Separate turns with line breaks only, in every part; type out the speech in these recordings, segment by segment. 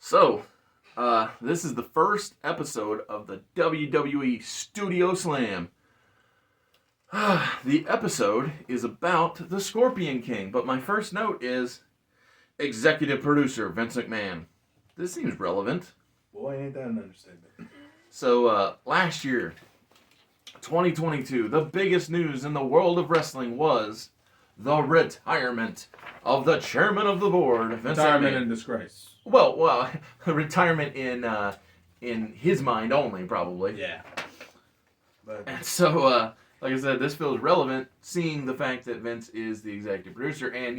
So, this is the first episode of the WWE Studio Slam. The episode is about the Scorpion King, but my first note is executive producer Vince McMahon. This seems relevant.
Boy, ain't that an understatement.
So, last year, 2022, the biggest news in the world of wrestling was the retirement of the chairman of the board, Vince
Retirement
McMahon.
in disgrace.
Well, retirement in his mind only, probably.
Yeah. But
And so, like I said, this feels relevant, seeing the fact that Vince is the executive producer, and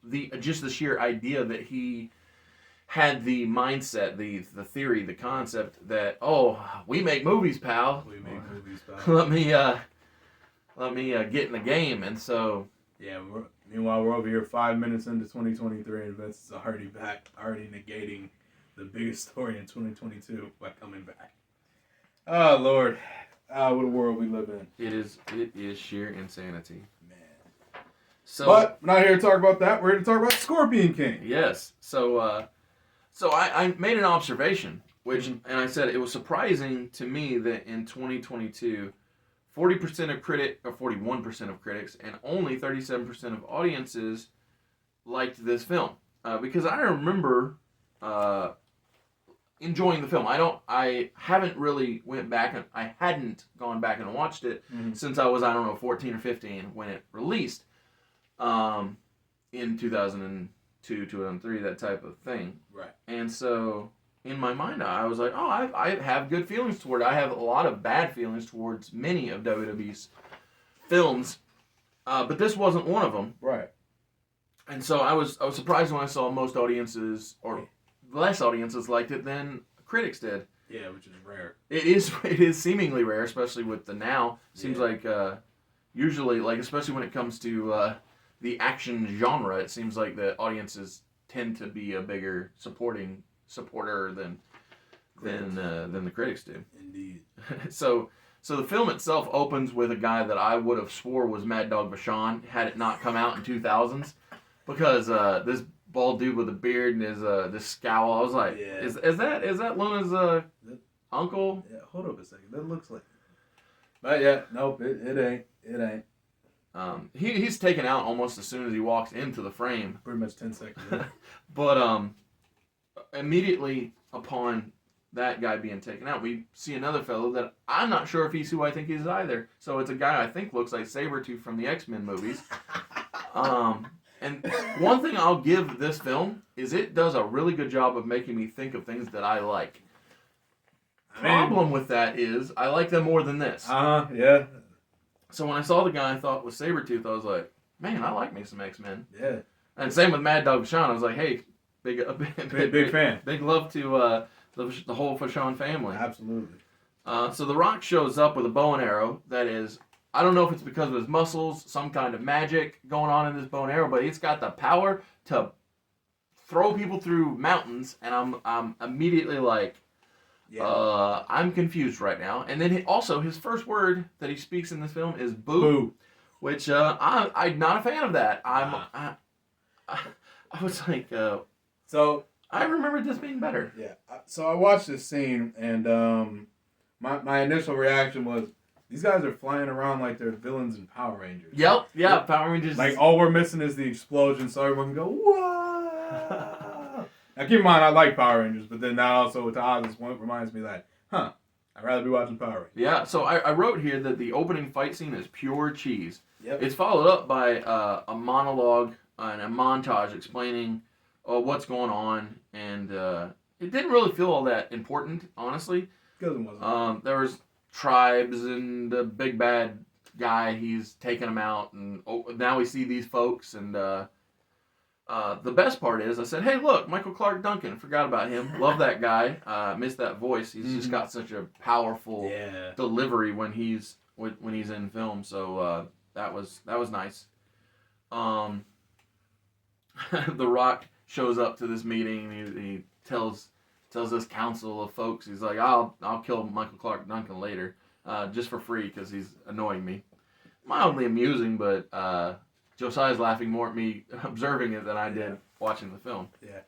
the sheer idea that he had the mindset, the theory, the concept that we make movies, pal.
we make movies, pal.
let me get in the game, and so.
Yeah. Meanwhile, we're over here 5 minutes into 2023, and Vince is already back, already negating the biggest story in 2022 by coming back. Oh Lord, what a world we live in.
It is sheer insanity,
Man.
So,
But we're not here to talk about that. We're here to talk about Scorpion King.
yes. So I made an observation, and I said it was surprising to me that in 2022, 40% of 41% of critics, and only 37% of audiences liked this film. Because I remember enjoying the film. I haven't really I hadn't gone back and watched it since I was, 14 or 15 when it released. In 2002, 2003, that type of thing.
Right.
And so, in my mind, I was like, I have good feelings toward it. I have a lot of bad feelings towards many of WWE's films, but this wasn't one of them.
Right.
And so I was surprised when I saw most audiences, or less audiences, liked it than critics did.
Yeah, which is rare.
It is seemingly rare, especially with the now. Seems like usually, like especially when it comes to the action genre, it seems like the audiences tend to be a bigger supporter than the critics do.
Indeed.
So the film itself opens with a guy that I would have swore was Mad Dog Vachon had it not come out in 2000s, because this bald dude with a beard and his this scowl, I was like, is that Luna's uncle?
Yeah, hold up a second. That looks like. But yeah, nope, it ain't.
He's taken out almost as soon as he walks into the frame.
Pretty much 10 seconds. Yeah.
But immediately upon that guy being taken out, we see another fellow that I'm not sure if he's who I think he is either. So it's a guy I think looks like Sabretooth from the X-Men movies. And one thing I'll give this film is it does a really good job of making me think of things that I like. Problem with that is I like them more than this.
Yeah.
So when I saw the guy I thought was Sabretooth, I was like, man, I like me some X-Men.
Yeah.
And same with Mad Dog Vachon. I was like, hey, big
fan.
Big love to the whole Vachon family.
Absolutely.
So The Rock shows up with a bow and arrow that is, I don't know if it's because of his muscles, some kind of magic going on in this bow and arrow, but it's got the power to throw people through mountains, and I'm immediately like, I'm confused right now. And then also his first word that he speaks in this film is boo. Which I'm not a fan of that. I was like,
so
I remember this being better.
Yeah. So I watched this scene, and my initial reaction was, these guys are flying around like they're villains in Power Rangers.
Yep. Yeah. Power Rangers.
Like all we're missing is the explosion, so everyone can go, whoa. Now keep in mind, I like Power Rangers, but then that also, to Oz's point, reminds me that, I'd rather be watching Power Rangers.
Yeah. So I wrote here that the opening fight scene is pure cheese.
Yep.
It's followed up by a monologue and a montage explaining what's going on, and it didn't really feel all that important, honestly.
Because it wasn't.
There was tribes and the big bad guy, he's taking them out, and now we see these folks, and The best part is I said, hey, look, Michael Clark Duncan. Forgot about him. Love that guy. Missed that voice. He's just got such a powerful delivery when he's in film. So that was nice. The Rock shows up to this meeting. And he tells this council of folks. He's like, I'll kill Michael Clark Duncan later, just for free because he's annoying me. Mildly amusing, but Josiah's laughing more at me observing it than I did watching the film.
Yeah.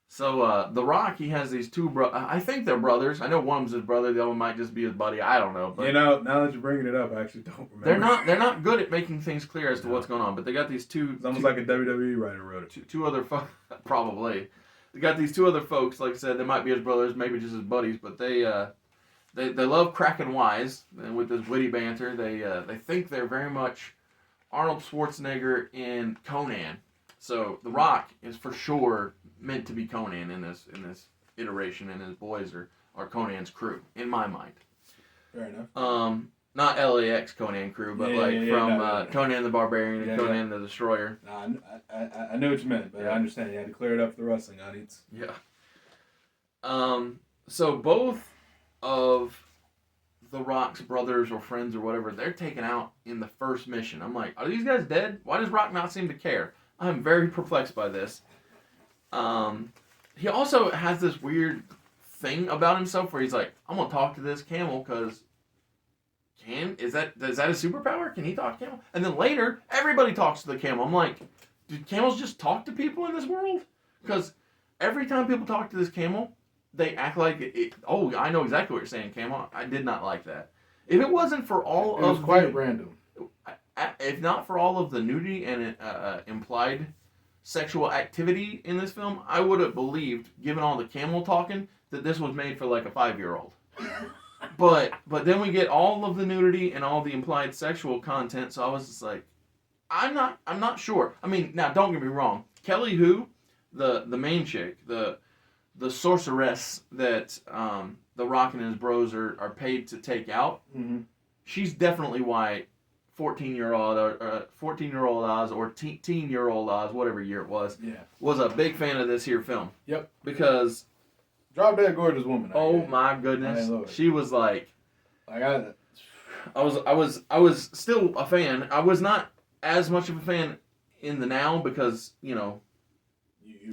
So The Rock, he has these two I think they're brothers. I know one of them's his brother. The other one might just be his buddy. I don't know. But
now that you're bringing it up, I actually don't remember.
They're not good at making things clear as to what's going on. But they got these two.
It's almost like a WWE writer wrote it.
Two other probably. They got these two other folks. Like I said, they might be his brothers, maybe just his buddies. But they love cracking wise, and with this witty banter, they think they're very much Arnold Schwarzenegger in Conan. So The Rock is for sure meant to be Conan in this iteration, and his boys are Conan's crew, in my mind.
Fair enough.
Not LAX Conan crew, but from Conan the Barbarian and Conan the Destroyer.
I know what you meant, but I understand. You had to clear it up for the wrestling audience.
Yeah. So both of The Rock's brothers or friends or whatever, they're taken out in the first mission. I'm like, are these guys dead? Why does Rock not seem to care? I'm very perplexed by this. He also has this weird thing about himself where he's like, I'm gonna talk to this camel because is that a superpower? Can he talk to camel? And then later, everybody talks to the camel. I'm like, do camels just talk to people in this world? Because every time people talk to this camel, they act like oh, I know exactly what you're saying, camel. I did not like that. If it wasn't for all
it was quite random.
If not for all of the nudity and implied sexual activity in this film, I would have believed, given all the camel talking, that this was made for like a 5-year-old. But then we get all of the nudity and all the implied sexual content, so I was just like, I'm not sure. I mean, now don't get me wrong, Kelly Hu, the main chick, the sorceress that The Rock and his bros are paid to take out, she's definitely why 14-year-old Oz or teen-year-old Oz, whatever year it was a big fan of this here film.
Yep.
Because
drop dead gorgeous woman.
Oh my goodness, she was like,
I
was still a fan. I was not as much of a fan in the now because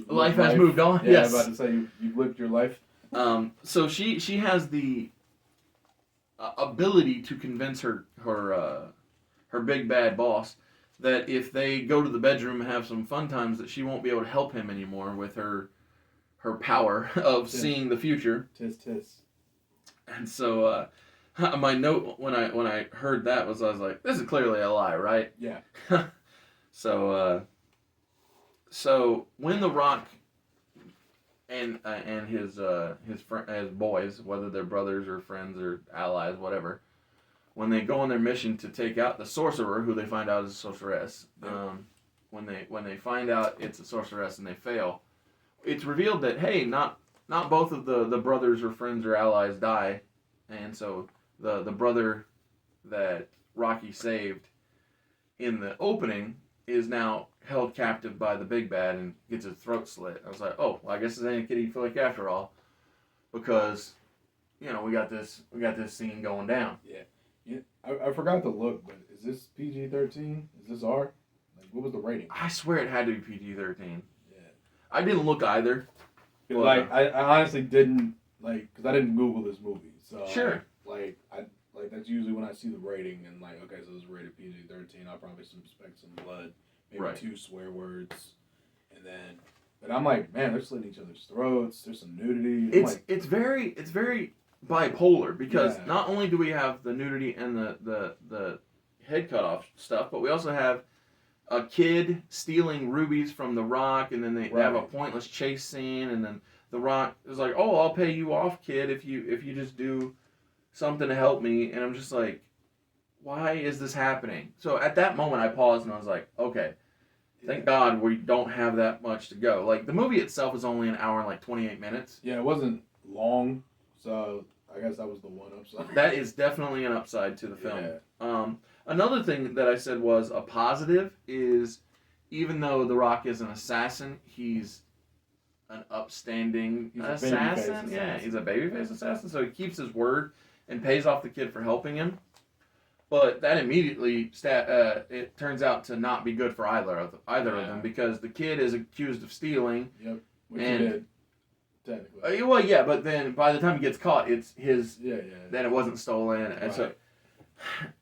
life has moved on.
Yeah,
yes.
I was about to say you've lived your life.
So she has the ability to convince her big bad boss that if they go to the bedroom and have some fun times, that she won't be able to help him anymore with her power of seeing the future.
Tis. And
so my note when I heard that was, I was like, this is clearly a lie, right?
Yeah.
So when The Rock and his boys, whether they're brothers or friends or allies, whatever, when they go on their mission to take out the sorcerer, who they find out is a sorceress, when they find out it's a sorceress and they fail, it's revealed that, hey, not both of the brothers or friends or allies die, and so the brother that Rocky saved in the opening is now held captive by the big bad and gets his throat slit. I was like, oh, well, I guess this ain't a kiddie flick after all, because we got this scene going down.
Yeah. I forgot to look, but is this PG-13? Is this R? Like, what was the rating?
I swear it had to be PG-13. Yeah. I didn't look either.
I honestly didn't, because I didn't Google this movie. So
sure.
That's usually when I see the rating and okay, so it's rated PG-13. I'll probably suspect some blood, maybe 2 swear words, but I'm like, man, they're slitting each other's throats. There's some nudity.
It's very bipolar, because not only do we have the nudity and the head cut off stuff, but we also have a kid stealing rubies from The Rock, and then they have a pointless chase scene, and then The Rock is like, oh, I'll pay you off, kid, if you just do something to help me. And I'm just like, why is this happening? So at that moment I paused and I was like, okay, thank God we don't have that much to go. Like, the movie itself is only an hour and 28 minutes.
Yeah, it wasn't long, so I guess that was the one upside.
That is definitely an upside to the film. Yeah. Another thing that I said was a positive is even though The Rock is an assassin, he's an upstanding assassin. Yeah, he's a babyface assassin. So he keeps his word and pays off the kid for helping him. But that immediately it turns out to not be good for either of them because the kid is accused of stealing.
Yep, which he did, technically.
Well, yeah, but then by the time he gets caught, it's his.
Yeah.
That it wasn't stolen, and so,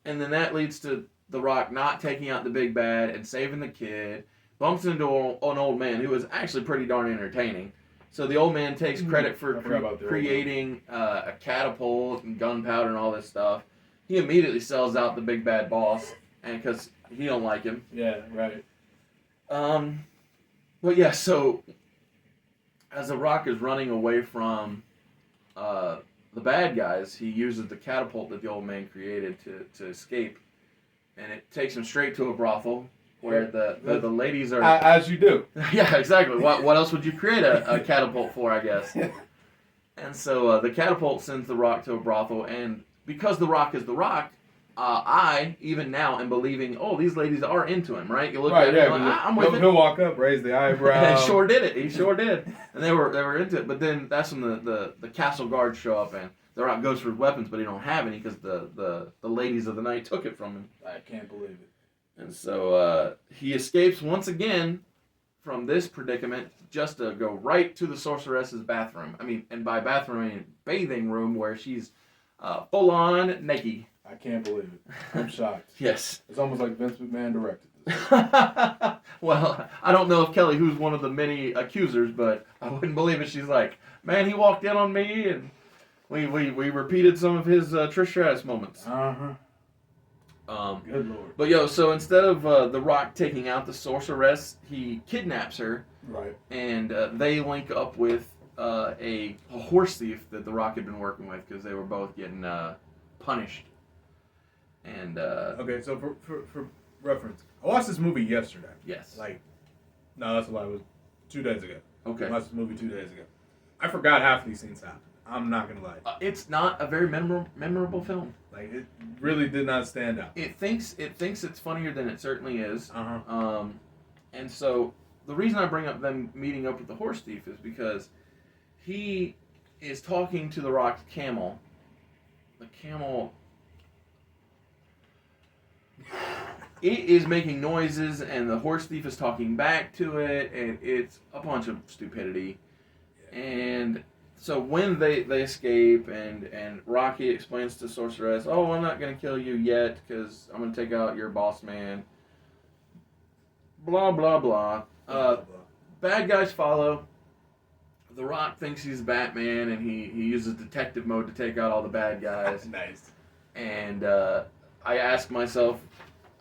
and then that leads to The Rock not taking out the big bad and saving the kid. Bumps into an old man who was actually pretty darn entertaining. So the old man takes credit for creating a catapult and gunpowder and all this stuff. He immediately sells out the big bad boss, and because he don't like him.
Yeah, right.
But yeah, so as The Rock is running away from the bad guys, he uses the catapult that the old man created to escape, and it takes him straight to a brothel where the ladies are.
As you do.
Yeah, exactly. What else would you create a catapult for? I guess. And so the catapult sends The Rock to a brothel, and because The Rock is The Rock, I even now am believing. Oh, these ladies are into him, right? You look at it, like, I'm with it.
He'll walk up, raise the eyebrow.
He sure did it. He sure did, and they were into it. But then that's when the castle guards show up, and The Rock goes for his weapons, but he don't have any because the ladies of the night took it from him.
I can't believe it.
And so he escapes once again from this predicament just to go right to the sorceress's bathroom. I mean, and by bathroom, I mean bathing room where she's full on naked.
I can't believe it. I'm shocked.
Yes.
It's almost like Vince McMahon directed this.
Well, I don't know if Kelly, who's one of the many accusers, but I wouldn't believe it. She's like, man, he walked in on me, and we repeated some of his Trish Stratus moments.
Uh-huh. Good Lord.
But so instead of The Rock taking out the sorceress, he kidnaps her.
Right. And
they link up with a horse thief that The Rock had been working with because they were both getting punished. And
okay, so for reference, I watched this movie yesterday.
Yes.
No, that's a lie. It was 2 days ago.
Okay.
I watched this movie 2 days ago. I forgot half these scenes happened. I'm not gonna lie.
It's not a very memorable film.
It really did not stand out.
It thinks it's funnier than it certainly is.
Uh-huh.
And so the reason I bring up them meeting up with the horse thief is because he is talking to The Rock's camel. The camel. It is making noises, and the horse thief is talking back to it, and it's a bunch of stupidity. Yeah. And so when they escape, and Rocky explains to Sorceress, oh, I'm not going to kill you yet, because I'm going to take out your boss man. Blah, blah, blah. Bad guys follow. The Rock thinks he's Batman, and he uses detective mode to take out all the bad guys.
Nice.
And I ask myself,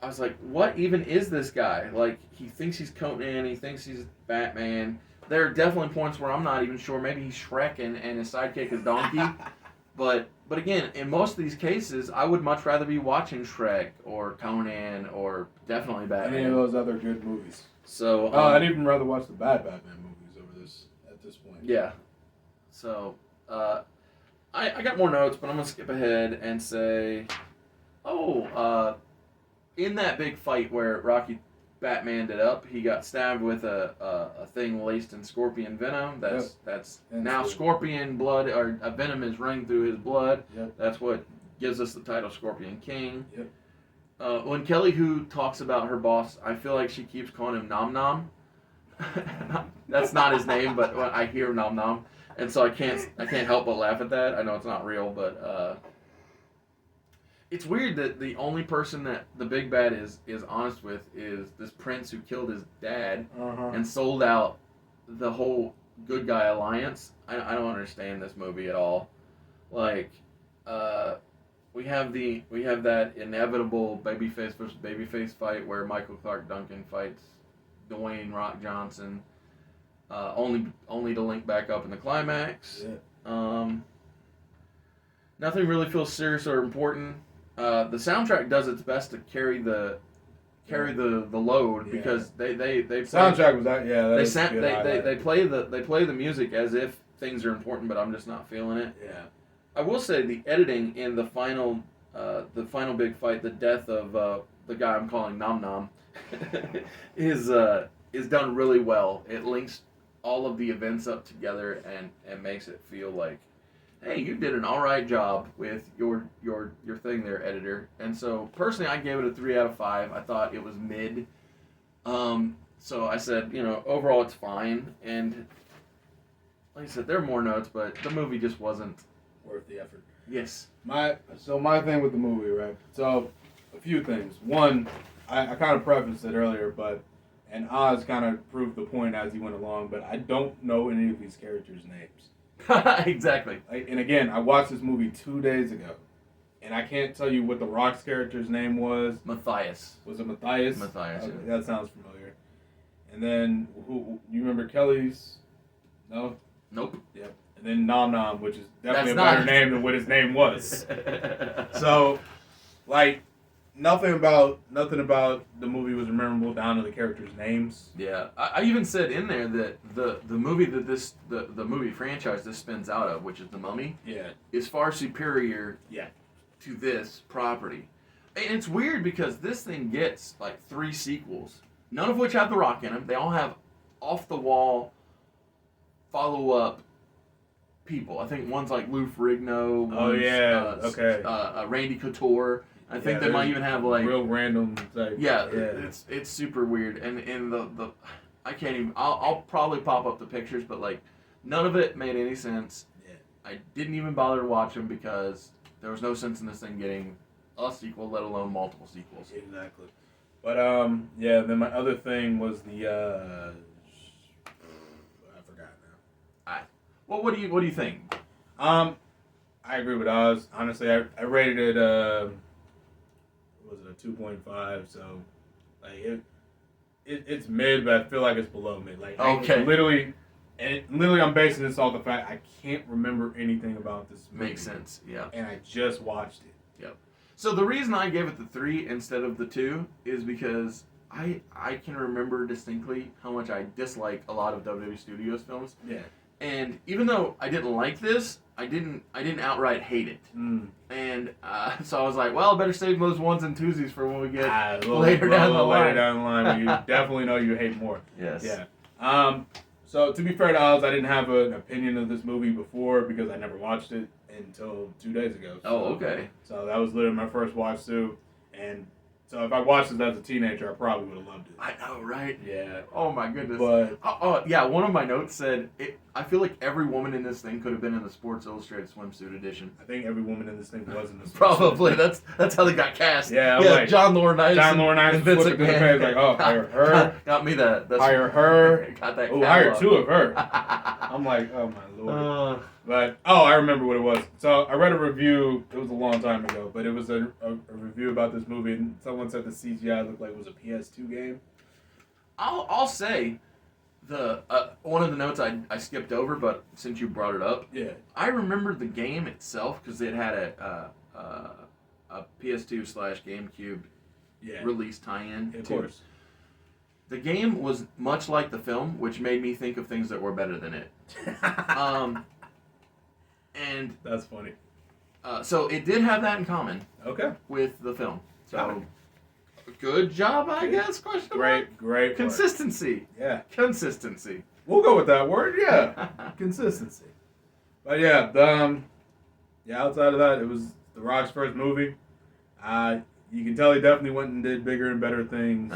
I was like, what even is this guy? He thinks he's Conan, he thinks he's Batman. There are definitely points where I'm not even sure. Maybe he's Shrek and his sidekick is Donkey. but again, in most of these cases, I would much rather be watching Shrek or Conan or definitely Batman.
Any of those other good movies.
So
I'd even rather watch the bad Batman movies over this at this point.
Yeah. So I got more notes, but I'm gonna skip ahead and say, in that big fight where Rocky Batmaned it up, he got stabbed with a thing laced in scorpion venom. That's now scorpion blood, or a venom is running through his blood.
Yep.
That's what gives us the title Scorpion King.
Yep.
When Kelly Hu talks about her boss, I feel like she keeps calling him Nom Nom. That's not his name, but when I hear Nom Nom, and so I can't help but laugh at that. I know it's not real, but it's weird that the only person that the big bad is honest with is this prince who killed his dad and sold out the whole good guy alliance. I don't understand this movie at all. We have that inevitable babyface versus babyface fight where Michael Clark Duncan fights Dwayne Rock Johnson, only to link back up in the climax.
Yeah.
Nothing really feels serious or important. The soundtrack does its best to carry the load because they
soundtrack was that
they play the music as if things are important, but I'm just not feeling it.
Yeah.
I will say the editing in the final the final big fight, the death of the guy I'm calling Nom Nom, is done really well. It links all of the events up together and makes it feel like, hey, you did an all right job with your thing there, editor. And so personally, I gave it a 3 out of 5. I thought it was mid. So I said, overall it's fine. And like I said, there are more notes, but the movie just wasn't
worth the effort.
Yes.
My thing with the movie, right? So, a few things. One, I kind of prefaced it earlier, and Oz kind of proved the point as he went along, but I don't know any of these characters' names.
Exactly.
And again, I watched this movie 2 days ago, and I can't tell you what the Rock's character's name was.
Matthias.
Was it Matthias?
Matthias,
okay,
yeah.
that sounds familiar. And then, you remember Kelly's? No?
Nope.
Yep. And then Nom Nom, which is definitely
That's
a better name than what his name was. So, like, nothing about the movie was memorable down to the characters' names.
Yeah, I even said in there that the movie that the movie franchise this spins out of, which is The Mummy, is far superior to this property. And it's weird because this thing gets like 3 sequels, none of which have The Rock in them. They all have off the wall follow up people. I think one's like Lou Ferrigno. Randy Couture. I think they might even have like
real random.
It's super weird, and the I can't even. I'll probably pop up the pictures, but like none of it made any sense.
Yeah.
I didn't even bother to watch them because there was no sense in this thing getting a sequel, let alone multiple sequels.
Exactly. But then my other thing was the I forgot now.
Well, what do you think?
I agree with Oz. Honestly, I rated it was it a 2.5? So like it's mid, but I feel like it's below mid. Like
okay,
literally I'm basing this off the fact I can't remember anything about this movie.
Makes sense, yeah.
And I just watched it.
Yep. So the reason I gave it the 3 instead of the 2 is because I can remember distinctly how much I dislike a lot of WWE Studios films.
Yeah.
And even though I didn't like this, I didn't outright hate it. And so I was like, well, I better save those 1s and 2s for when we get later down the line.
Later down the line, when you definitely know you hate more.
Yes.
Yeah. So to be fair to Oz, I didn't have an opinion of this movie before because I never watched it until 2 days ago. So,
oh, okay.
So that was literally my first watch too, and so if I watched this as a teenager, I probably would have loved it.
I know, right?
Yeah.
Oh my goodness.
But
yeah, one of my notes said I feel like every woman in this thing could have been in the Sports Illustrated swimsuit edition.
I think every woman in this thing was in this.
Probably. That's how they got cast.
Yeah. Like,
John Laurinaitis.
And Vince McMahon. Like, oh, hire her.
Got me that.
Hire her.
Got that.
Oh, hire 2 of her. I'm like, oh my lord. But I remember what it was. So I read a review. It was a long time ago, but it was a review about this movie, and someone said the CGI looked like it was a PS2 game.
I'll say the one of the notes I skipped over, but since you brought it up, I remember the game itself because it had a PS2 / GameCube release tie-in.
Of course.
The game was much like the film, which made me think of things that were better than it. And
that's funny.
So it did have that in common.
Okay.
With the film. So good job, I guess. Question mark.
Great.
Consistency.
Yeah.
Consistency.
We'll go with that word. Yeah. Consistency. But yeah, outside of that, it was The Rock's first movie. You can tell he definitely went and did bigger and better things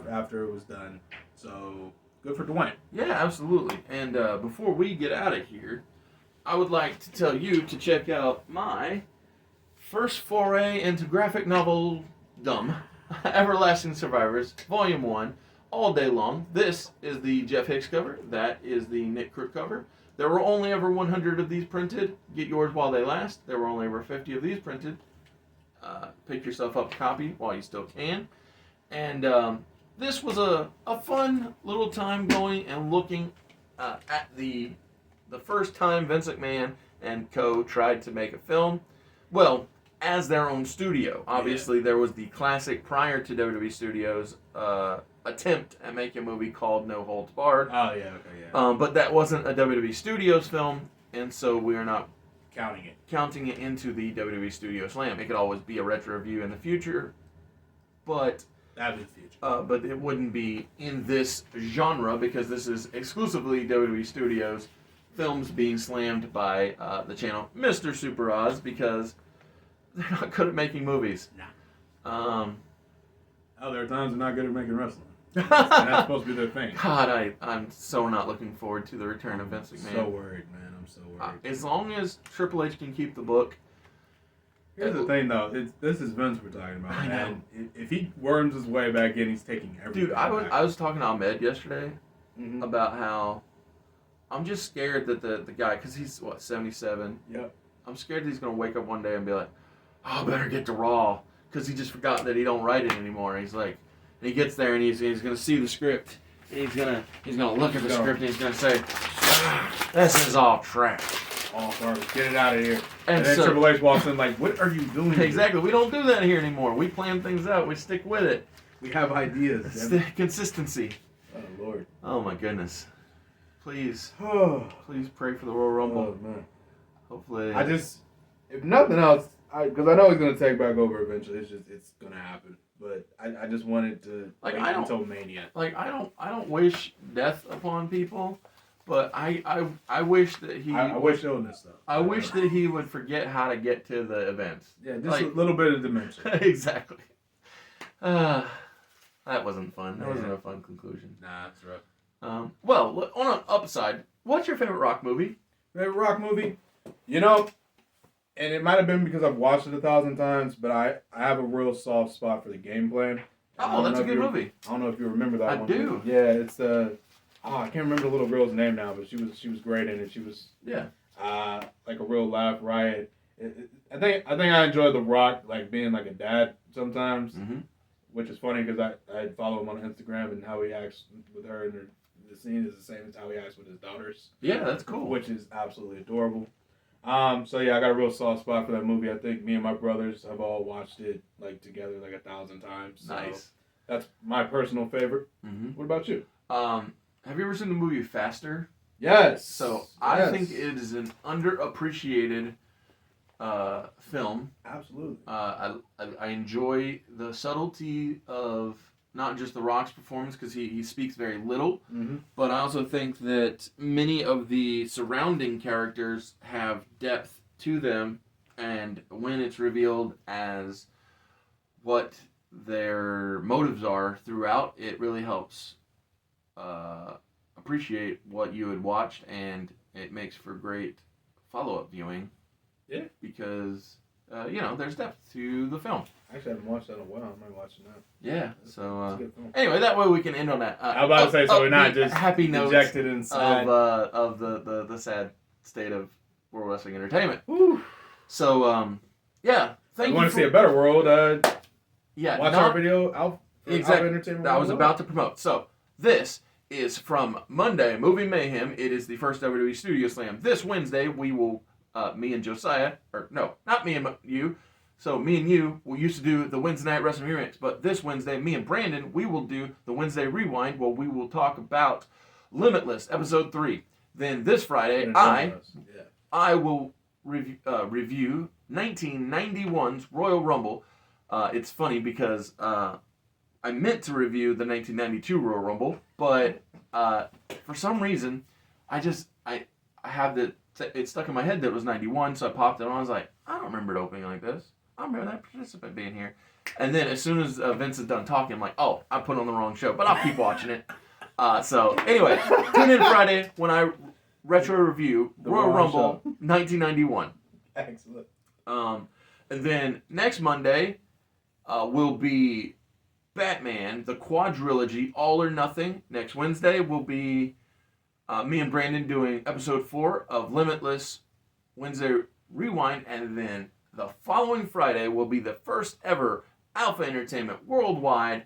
after it was done. So good for Dwayne.
Yeah, absolutely. And before we get out of here, I would like to tell you to check out my first foray into graphic novel-dom, Everlasting Survivors, Volume 1, all day long. This is the Jeff Hicks cover. That is the Nick Crook cover. There were only ever 100 of these printed. Get yours while they last. There were only ever 50 of these printed. Pick yourself up a copy while you still can. And this was a fun little time going and looking at the first time Vince McMahon and co. tried to make a film. Well, as their own studio. Obviously, there was the classic prior to WWE Studios attempt at making a movie called No Holds Barred.
Oh, yeah, okay, yeah.
But that wasn't a WWE Studios film, and so we are not
counting it
into the WWE Studio Slam. It could always be a retro review in the future, but
that'd be the future.
But it wouldn't be in this genre because this is exclusively WWE Studios films being slammed by the channel Mr. Super Oz because they're not good at making movies.
Nah. There are times they're not good at making wrestling. And that's supposed to be their thing.
God, I'm so not looking forward to the return of Vince McMahon.
So worried, man. I'm so worried.
As long as Triple H can keep the book.
Here's the thing, though. This is Vince we're talking about.
I know.
And if he worms his way back in, he's taking everything.
Dude, I was talking to Ahmed yesterday
Mm-hmm.
about how I'm just scared that the guy, because he's, 77?
Yep.
I'm scared that he's going to wake up one day and be like, oh, I better get to Raw. Because he just forgot that he don't write it anymore. And he's like, and he gets there and he's going to see the script. And he's gonna look at the script and he's going to say, this is all trash.
All garbage. Get it out of here.
And
then
so,
Triple H walks in like, what are you doing?
Exactly. We don't do that here anymore. We plan things out. We stick with it.
We have ideas.
It's the consistency.
Oh, Lord.
Oh, my goodness. Please
Oh,
pray for the Royal Rumble.
man.
Hopefully.
If nothing else, because I know he's going to take back over eventually. It's going to happen. But I just wanted to wait until Mania.
I don't wish death upon people, but I wish that he.
I wish illness though.
I wish that he would forget how to get to the events.
Yeah, just a little bit of dementia.
Exactly. That wasn't fun. That wasn't a fun conclusion.
Nah, that's rough.
Well, on an upside, what's your favorite rock movie?
Favorite rock movie? You know, and it might have been because I've watched it 1,000 times, but I have a real soft spot for the gameplay.
Oh, that's a good movie.
I don't know if you remember that one.
I do.
Yeah, it's I can't remember the little girl's name now, but she was great in it. She was like a real laugh riot. I think I enjoy The Rock like being like a dad sometimes, which is funny because I follow him on Instagram and how he acts with her and the scene is the same as how he acts with his daughters.
Yeah, that's cool.
Which is absolutely adorable. So yeah, I got a real soft spot for that movie. I think me and my brothers have all watched it like together like 1,000 times. So
nice.
That's my personal favorut. What about you?
Have you ever seen the movie Faster?
Yes.
So I think it is an underappreciated film.
Absolutely.
I enjoy the subtlety of not just The Rock's performance because he speaks very little, but I also think that many of the surrounding characters have depth to them, and when it's revealed as what their motives are throughout, it really helps appreciate what you had watched, and it makes for great follow-up viewing.
Yeah.
Because, there's depth to the film.
Actually, I haven't watched that in a while. I might watch it now.
Yeah. So anyway, that way we can end on that.
I was about to say, so we're not just
happy notes
dejected inside
of the sad state of World Wrestling Entertainment.
Whew.
So thank you.
You want to see a better world? Watch our video.
Exactly.
Entertainment.
I was about to promote. So this is from Monday Movie Mayhem. It is the first WWE Studio Slam. This Wednesday we will me and Josiah, or no, not me and you. So me and you will used to do the Wednesday Night Wrestling Remix, but this Wednesday, me and Brandon, we will do the Wednesday Rewind, where we will talk about Limitless Episode 3. Then this Friday, I will review 1991's Royal Rumble. It's funny because I meant to review the 1992 Royal Rumble, but for some reason, I have it stuck in my head that it was 91, so I popped it on. I was like, I don't remember it opening like this. I remember that participant being here. And then as soon as Vince is done talking, I'm like, oh, I put on the wrong show, but I'll keep watching it. So anyway, tune in Friday when I retro review Royal Rumble 1991.
Excellent.
And then next Monday will be Batman, the quadrilogy, All or Nothing. Next Wednesday will be me and Brandon doing episode 4 of Limitless Wednesday Rewind, and then the following Friday will be the first ever Alpha Entertainment Worldwide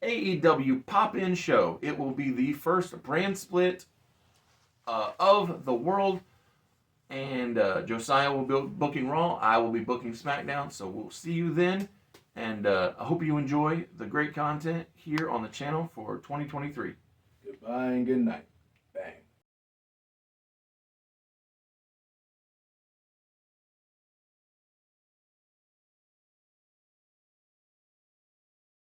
AEW pop-in show. It will be the first brand split of the world, and Josiah will be booking Raw. I will be booking SmackDown, so we'll see you then, and I hope you enjoy the great content here on the channel for 2023.
Goodbye and good night.